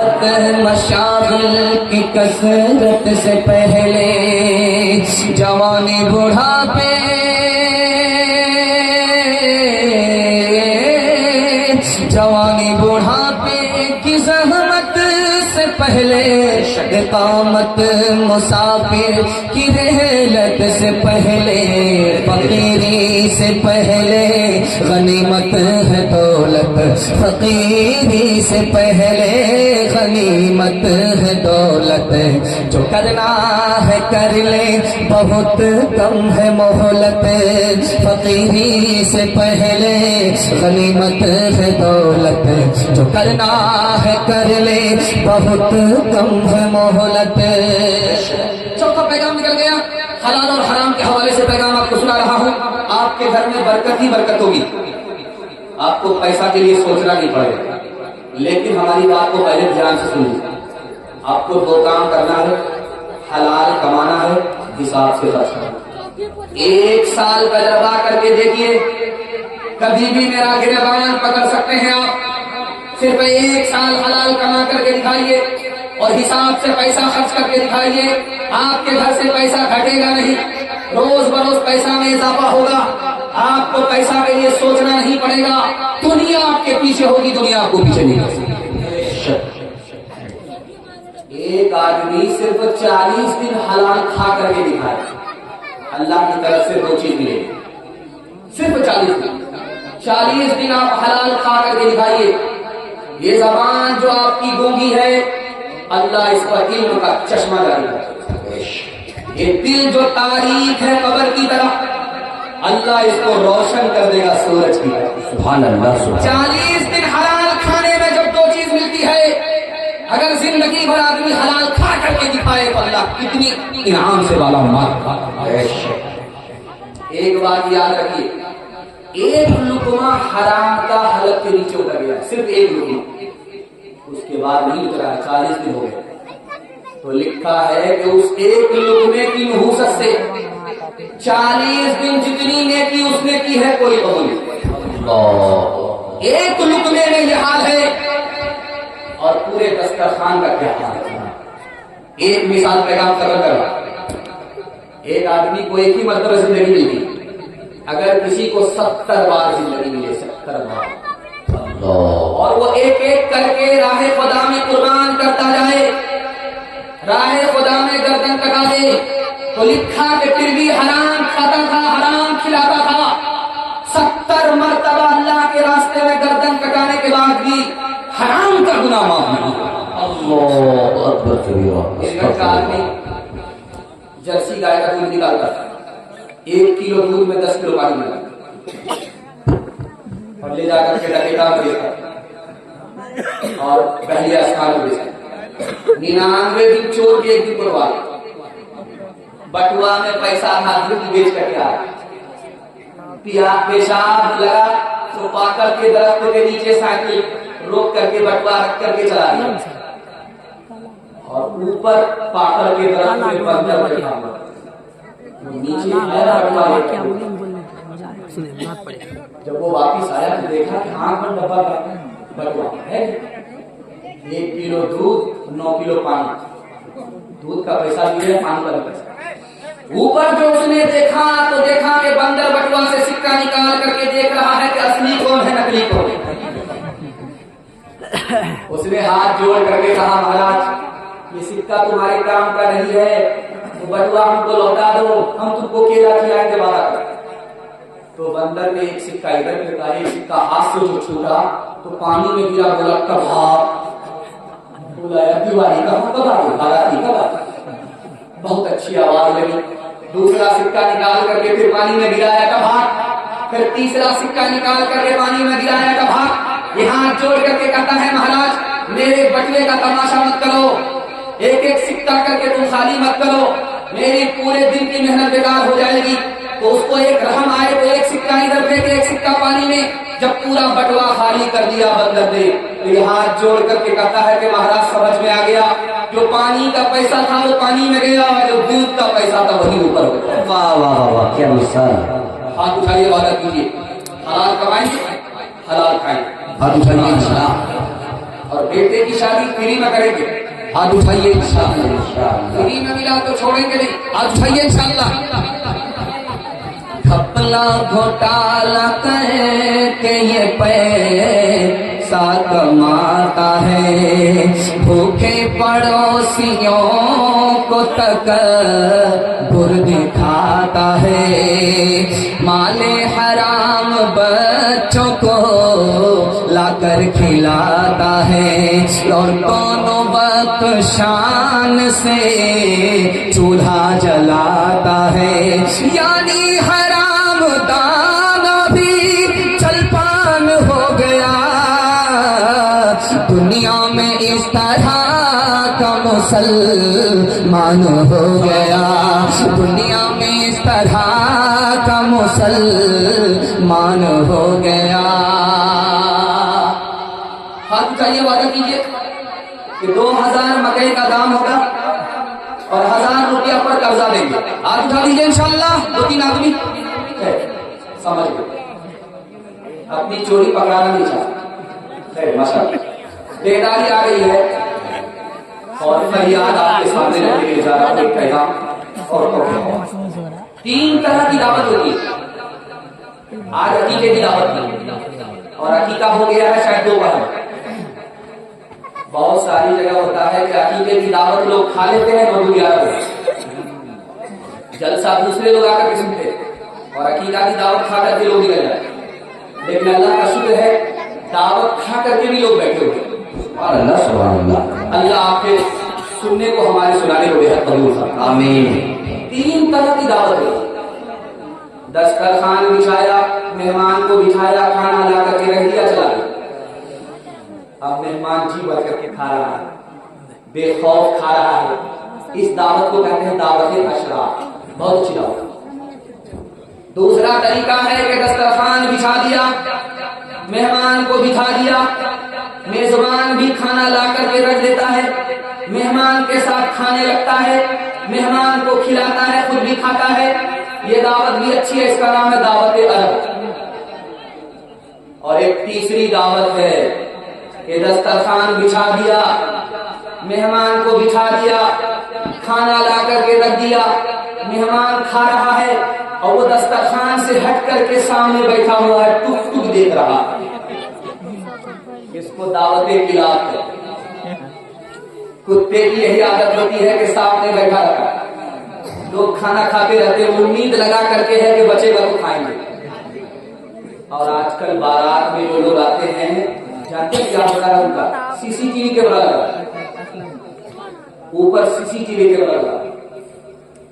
وقت مشاغل کی کثرت سے پہلے جوانی بڑھاپے کی زحمت سے پہلے اقامت مسافر کی رحلت سے پہلے فقیری سے پہلے غنیمت ہے دولت فقیری سے پہلے غنیمت ہے دولت جو کرنا ہے کر لے بہت کم ہے مہلت فقیری سے پہلے غنیمت ہے دولت جو کرنا ہے کر لے بہت کم ہے مہلت۔ چوتھا پیغام نکل گیا، حلال اور حرام کے حوالے سے پیغام آپ کو سنا رہا ہوں۔ آپ کے گھر میں برکت ہی برکت ہوگی، آپ کو پیسہ کے لیے سوچنا نہیں پڑے گا، لیکن ہماری بات کو پہلے دھیان سے سنیے۔ آپ کو دو کام کرنا ہے، حلال کمانا ہے، حساب سے خرچ کرنا۔ 1 سال تجربہ کر کے دیکھیے، کبھی بھی میرا گربان پکڑ سکتے ہیں آپ۔ صرف 1 سال حلال کما کر کے دکھائیے اور حساب سے پیسہ خرچ کر کے دکھائیے، آپ کے گھر سے پیسہ گھٹے گا نہیں، روز بروز پیسہ میں اضافہ ہوگا، آپ کو پیسہ کے لیے سوچنا نہیں پڑے گا، دنیا آپ کے پیچھے ہوگی، دنیا آپ کو پیچھے نہیں ہوگی۔ ایک آدمی صرف 40 دن حلال کھا کر کے دکھائے، اللہ کی طرف سے 2 چیز ملے گی، صرف 40 دن آپ حلال کھا کر کے دکھائیے۔ یہ زبان جو آپ کی گونگی ہے، اللہ اس پر علم کا چشمہ جاری کرے۔ یہ دل جو تاریخ ہے قبر کی طرح، اللہ اس کو روشن کر دے گا سورج کی طرح۔ سبحان اللہ۔ 40 دن حلال کھانے میں جب 2 چیز ملتی ہے، اگر زندگی بھر آدمی حلال کھا کر کے دکھائے تو اللہ کتنی انعام سے بالا مار۔ ایک بات یاد رکھیے، ایک لقمہ حرام کا حلق کے نیچے اتر گیا، صرف ایک لقمہ، اس کے بعد نہیں اترا، 40 دن ہو گئے، تو لکھا ہے کہ اس ایک لقمے کی نحوست سے 40 دن جتنی نیکی اس نے کی ہے کوئی قبول نہیں۔ ایک لقمے میں یہ حال ہے، اور پورے دسترخوان کا کیا حال ہے۔ ایک مثال پیغام کر ایک آدمی کو ایک ہی مرتبہ زندگی ملتی، اگر کسی کو 70 بار زندگی ملے، 70 بار، اور وہ ایک ایک کر کے راہ خدا میں قربان کرتا جائے، راہ خدا میں گردن کٹا دے، تو لکھا کہ پھر بھی حرام کھاتا تھا، حرام کھلاتا تھا، 70 مرتبہ اللہ کے راستے میں گردن کٹانے کے بعد بھی حرام کا گناہ معاف نہیں۔ اللہ اکبر کبیرہ۔ ایک آدمی جرسی گائے کا دودھ نکالتا تھا، 1 کلو دودھ میں 10 کلو پانی ملا، اور لے جا کر کے ڈکیتان بیچتا اور پہلی اسکان میں بیچتا، 99 دن چور کے 1 دن قربا، بٹوا میں پیسہ تھا، دودھ بیچ کر کے آیا، پیشاب لگا تو پاکڑ کے درخت کے نیچے سائیکل روک کر کے بٹوا رکھ کر کے چلا دیا، اور اوپر پاکڑ کے درخت میں بندر بیٹھا ہوا، نیچے آیا بٹوا، جب وہ واپس آیا تو دیکھا کہ آنکھ پر ڈبا بٹوا ہے، 1 کلو دودھ، 9 کلو پانی، دودھ کا پیسہ بھی ہے، پانی کا پیسہ۔ اوپر جو اس نے دیکھا تو دیکھا کہ بندر بٹوا سے سکہ نکال کر کے دیکھ رہا ہے کہ اصلی کون ہے نکلی کون ہے۔ اس نے ہاتھ جوڑ کر کے کہا، مہاراج یہ سکہ تمہارے کام کا نہیں ہے، تو بٹوا ہم کو لوٹا دو، ہم تم کو کیلا کھلائیں گے وعدہ کر۔ تو بندر نے ایک سکہ ادھر پھینکا، ایک سکہ ہاتھ سے جو چھوٹا تو پانی میں گرا، بولا کباب، بولا دیوالی کا کب آ گئی، باراتی کب آ گئی، بہت اچھی آواز لگی۔ دوسرا سکہ نکال کر کے پھر پانی میں گرایا، کباب، پھر تیسرا سکہ نکال کر کے پانی میں گرایا، کباب۔ یہ ہاتھ جوڑ کر کے کہتا ہے، مہاراج میرے بٹوے کا تماشا مت کرو، ایک ایک سکہ کر کے تم خالی مت کرو، میری پورے دن کی محنت بیکار ہو جائے گی۔ تو اس کو ایک رحم آئے تو ایک سکہ ادھر پھینکے، ایک سکہ پانی میں، جب پورا بٹوا خالی کر دیا بندر نے، تو یہ ہاتھ جوڑ کر کے کہتا ہے کہ مہاراج سمجھ میں آ گیا، جو پانی کا پیسہ تھا وہ پانی میں گیا، اور جو دودھ کا پیسہ تھا وہی اوپر ہو گیا۔ واہ واہ واہ، کیا مثال۔ ہاتھ اٹھائیے، وعدہ کیجیے، حلال کمائیں، حلال کھائیں۔ ہاتھ اٹھائیے، اور بیٹے کی شادی فری میں کریں گے، ہاتھ اٹھائیے انشاءاللہ۔ فری میں ملا تو چھوڑیں گے نہیں، ہاتھ اٹھائیے انشاءاللہ۔ گھپلا گھوٹالا کر کے یہ پیسہ کماتا ہے، بھوکے پڑوسیوں کو تکبر دکھاتا ہے، مال حرام بچوں کو لا کر کھلاتا ہے، اور دونوں وقت شان سے چولہا جلاتا ہے، یعنی حرام دانا بھی چل پان ہو گیا، دنیا میں اس طرح کا مسلمان ہو گیا، دنیا میں اس طرح کا مسلمان ہو گیا۔ ہاتھ اٹھائیے، وعدہ کیجیے کہ 2000 مکئی کا دام ہوگا اور 1000 روپیہ پر قرضہ دیں گے، ہاتھ اٹھا دیجیے انشاءاللہ۔ 2-3 آدمی سمجھ گئے، اپنی چوری پکڑانا نہیں چاہتے، ماشاءاللہ بیداری آ گئی ہے اور فریاد آپ کے سامنے رکھنے کے لیے کوئی پیغام اور 3 طرح کی دعوت ہوتی ہے۔ آج عقیقے کی دعوت کی اور عقیقہ ہو گیا ہے شاید 2 بار۔ بہت ساری جگہ ہوتا ہے کہ عقیقے کی دعوت لوگ کھا لیتے ہیں اور جلسہ دوسرے لوگ آ کر کے سنتے اور عقیقہ کی دعوت کھا کر کے لوگ نکل جاتے، لیکن اللہ کا شکر ہے دعوت کھا کر کے بھی لوگ بیٹھے ہوئے۔ اور اللہ سبحان اللہ، اللہ آپ کے سننے کو ہمارے سنانے کو بے حد قبول فرمائے، آمین۔ 3 طرح کی دعوت ہے۔ دسترخوان بچھایا، مہمان کو بٹھایا، کھانا لا کر کے رکھ دیا، چلا گیا۔ اب مہمان جی بھر کر کے کھا رہا ہے، بے خوف کھا رہا ہے، اس دعوت کو کہتے ہیں دعوت اشراف، بہت اچھی دعوت۔ دوسرا طریقہ ہے کہ دسترخوان بچھا دیا، مہمان کو بٹھا دیا، میزبان بھی کھانا لا کر کے رکھ دیتا ہے، مہمان کے ساتھ کھانے لگتا ہے، مہمان کو کھلاتا ہے، خود بھی کھاتا ہے۔ یہ دعوت بھی اچھی ہے، اس کا نام ہے دعوت عرب۔ اور ایک تیسری دعوت ہے کہ دسترخوان بچھا دیا، مہمان کو بٹھا دیا، کھانا لا کر کے رکھ دیا، مہمان کھا رہا ہے اور وہ دسترخوان سے ہٹ کر کے سامنے بیٹھا ہوا ہے، ٹک ٹک دیکھ رہا ہے۔ اس کو دعوت کلاب ہے۔ کتے کی یہی عادت ہوتی ہے کہ سامنے بیٹھا رہا، لوگ کھانا کھاتے رہتے، امید لگا کر کے ہے کہ بچے گا تو کھائیں گے۔ اور آج کل بارات میں جو لوگ آتے ہیں جانتے ہیں کیا ہوتا ہے ان کا؟ CCTV کیمرہ لگا، اوپر CCTV کیمرہ لگا،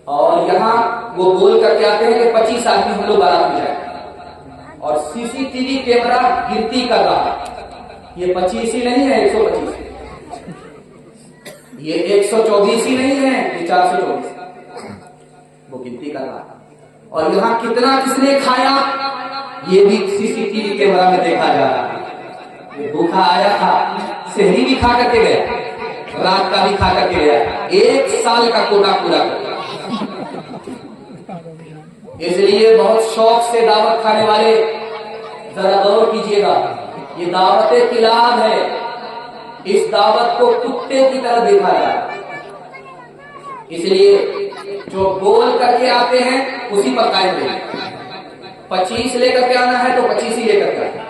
اور یہاں وہ بول کر کے آتے ہیں کہ 25 آدمی ہم لوگ بارات میں جائیں، اور CCTV کیمرہ گنتی کر رہا، یہ 25 ہی نہیں ہے، 125، یہ 124 ہی نہیں ہے، یہ 424، وہ گنتی کر رہا۔ اور یہاں کتنا کس نے کھایا یہ بھی CCTV کیمرہ میں دیکھا جا رہا ہے۔ یہ بھوکا آیا تھا، سحری بھی کھا کر کے گیا، رات کا بھی کھا کر کے گیا، 1 سال کا کوٹا پورا کر۔ اس لیے بہت شوق سے دعوت کھانے والے ذرا غور کیجیے گا، یہ دعوت کلاب ہے، اس دعوت کو کتے کی طرح دیکھا جائے۔ اس لیے جو بول کر کے آتے ہیں اسی پر قائم رہیں۔ 25 لے کر کے آنا ہے تو 25 ہی لے کر کے آنا،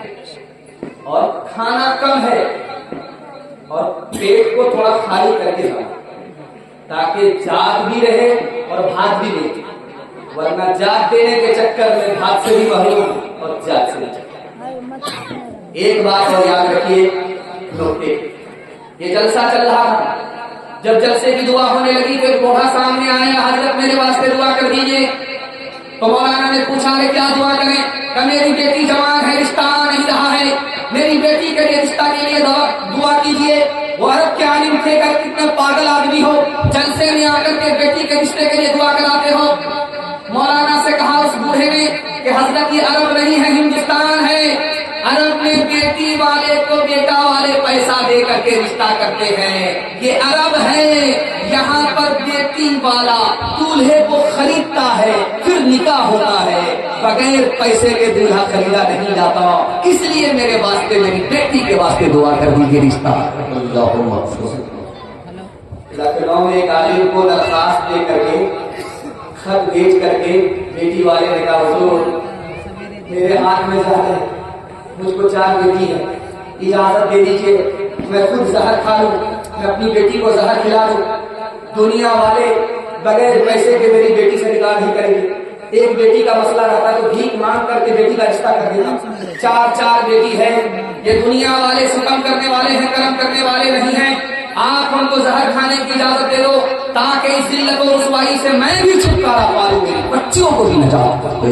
اور کھانا کم ہے اور پیٹ کو تھوڑا خالی کر کے جانا تاکہ جات بھی رہے اور بھات بھی دے، ورنہ جات دینے کے چکر میں بھات سے بھی محروم اور جات سے بھی چکر۔ ایک بات اور یاد رکھیے نقطے، یہ جلسہ چل رہا تھا، جب جلسے کی دعا ہونے لگی تو ایک بوڑھا سامنے آیا، حضرت میرے واسطے دعا کر دیجئے۔ تو مولانا نے پوچھا کہ کیا دعا کریں؟ کہ میری بیٹی جوان ہے، رشتہ نہیں رہا ہے، میری بیٹی کے لیے رشتہ کے لیے دعا کیجئے۔ وہ عرب کے عالم تھے، کہ کتنے پاگل آدمی ہو، جلسے میں آ کر کے بیٹی کے رشتے کے لیے دعا کراتے ہو۔ مولانا سے کہا اس بوڑھے نے کہ حضرت یہ عرب نہیں ہے، ہندوستان ہے، عرب میں بیٹی والے کو بیٹا والے پیسہ دے کر کے رشتہ کرتے ہیں، یہ عرب ہے، یہاں پر بیٹی والا دولہے کو خریدتا ہے پھر نکاح ہوتا ہے۔ بغیر پیسے کے دولہا خریدا نہیں جاتا، اس لیے میرے واسطے میری بیٹی کے واسطے دعا کر دیجیے رشتہ۔ لکھنؤ میں ایک عالم کو درخواست دے کر کے خط بھیج کر کے بیٹی والے نے کہا حضور میرے ہاتھ میں زہر ہے، مجھ کو 4 بیٹی ہے، اجازت دے دیجیے میں خود زہر کھا لوں، میں اپنی بیٹی کو زہر کھلا دوں۔ دنیا والے بغیر پیسے کے میری بیٹی سے نکاح نہیں کریں گے۔ ایک بیٹی کا مسئلہ رہتا تو بھیک مانگ کر کے بیٹی کا رشتہ کر دینا، 4 بیٹی ہے۔ یہ دنیا والے ستم کرنے والے ہیں، کرم کرنے والے نہیں ہیں۔ آپ ہم کو زہر کھانے کی اجازت دے دو تاکہ اس ذلت و رسوائی سے میں بھی چھٹکارا پا لوں، میری بچیوں کو بھی نجات دوں۔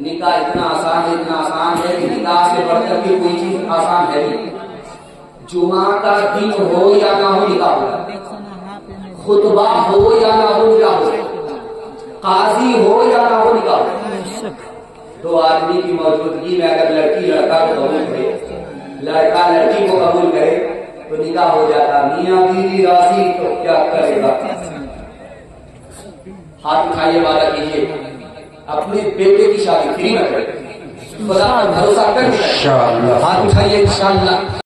نکاح اتنا آسان ہے کہ نکاح سے بڑھ کر کے کوئی چیز آسان ہے نہیں۔ جمعہ کا دن ہو یا نہ ہو نکاح ہو، خطبہ ہو یا نہ ہو نکاح ہو، قاضی ہو یا نہ ہو نکاح ہو۔ 2 آدمی کی موجودگی میں اگر لڑکی لڑکا کو قبول کرے، لڑکا لڑکی کو قبول کرے تو نکاح ہو جاتا۔ میاں بیوی راضی تو کیا کرے گا؟ ہاتھ اٹھائیے، وعدہ کیجیے اپنے بیٹے کی شادی فری میں کرے، خدا پر بھروسہ کر کے ہاتھ اٹھائیے انشاءاللہ۔